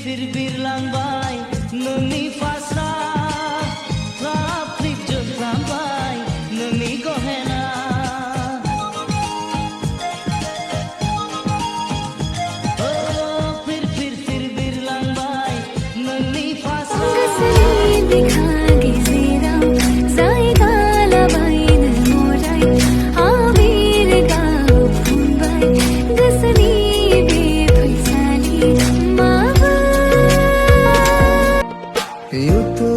फिर bilang bay nuni fasra flip jo bay nuni gohena oh फिर bilang bay nuni fasra दिखागे जीरा जाएगा लबाइन mori आवीर गाओ फुंबाई गसनी बेफैसाली मावा यूं तो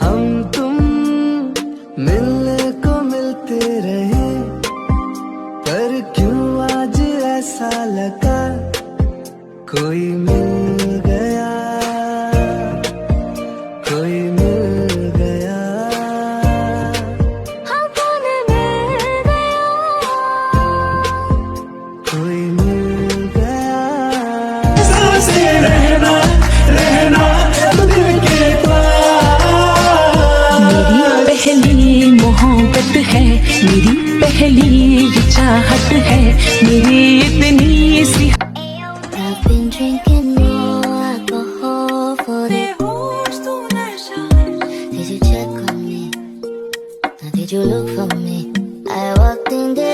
हम तुम मिलने को मिलते रहे पर क्यों आज ऐसा लगा कोई मिल गया कोई मिल गया हाँ कौन मिल गया कोई मिल गया सांसें रहना रहना दिल के पास मेरी पहली मोहब्बत है मेरी पहली चाहत है मेरी इतनी सी I've been drinking more alcohol for the Did you check on me? Now did you look for me? I walked in the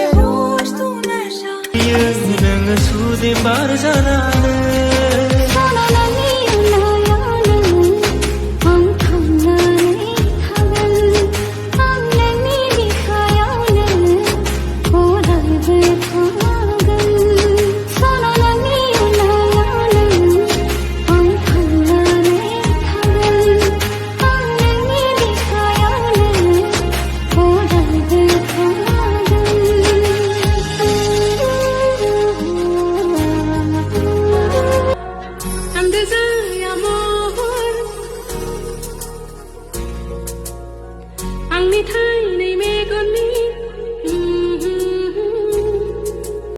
ये रंग सूदे पार जाना